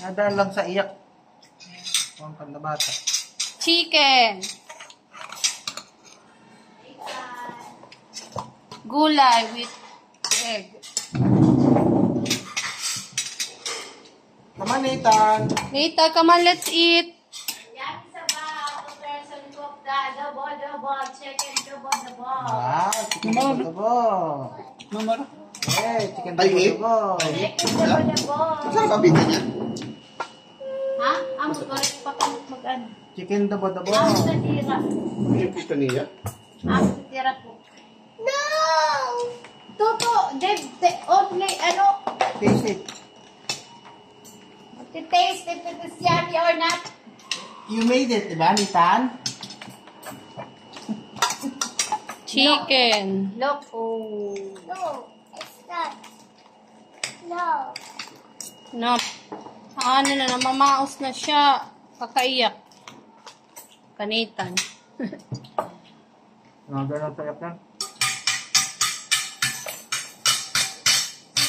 Nadaan lang sa iyak. Ang kandabata. Chicken. Gulay with egg. Come on, Nathan. Nathan, come on, let's eat. Wow, chicken dobo. Mama. Hey, chicken dobo. Saan ka bigyan niya? Ha? Amo, correct pa ka mag-ano. Chicken dobo. Amo, natira. Yung pito niya? Amo, natira po. No! Toto, only, ano? Taste it. To taste if it is yummy or not. You made it, diba, Nathan? Chicken. Look. Oh. No, it's not. No. No. Ano na, namamaos na siya. Kakaiyak. Kanitan. Ganun sa iyak na.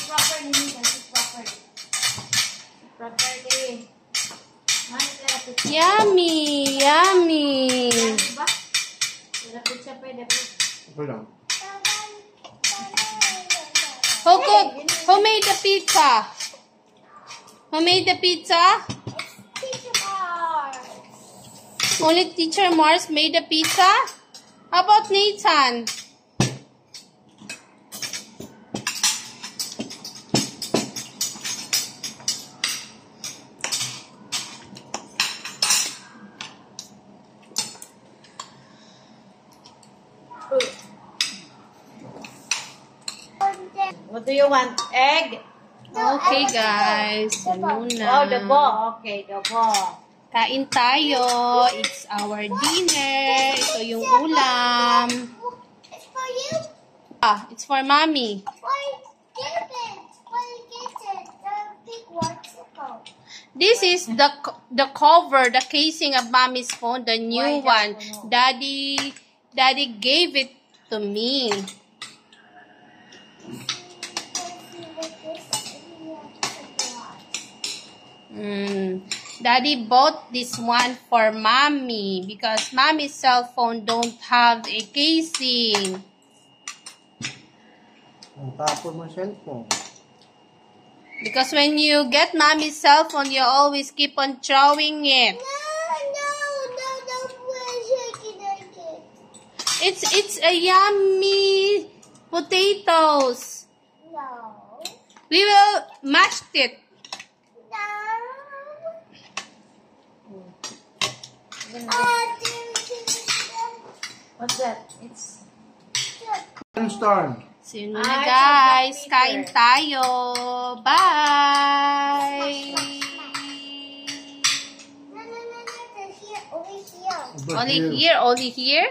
Properly, Nathan. Properly. Properly. Yummy! Yummy! Diba? Lapit siya pwede po. Ito lang. Who made the pizza? Who made the pizza? Teacher Mars. Only Teacher Mars made the pizza? How about Nathan? What do you want? Egg? Okay, guys. Ano na? Oh, the ball. Okay, the ball. Kain tayo. It's our dinner. Ito yung ulam. It's for you. It's for mommy. Why get it? Why get it? The big bicycle. This is the cover, the casing of mommy's phone, the new one. Daddy gave it to me. Daddy bought this one for mommy because mommy's cell phone don't have a casing. Ang tapon mo cellphone. Because when you get mommy's cell phone, you always keep on throwing it. No, shaking it. It's a yummy potatoes. No. We will mash it. No. What's that? It's... Storm. See you na guys. Kain tayo. Bye. No. Here, over here. Only here? Only here?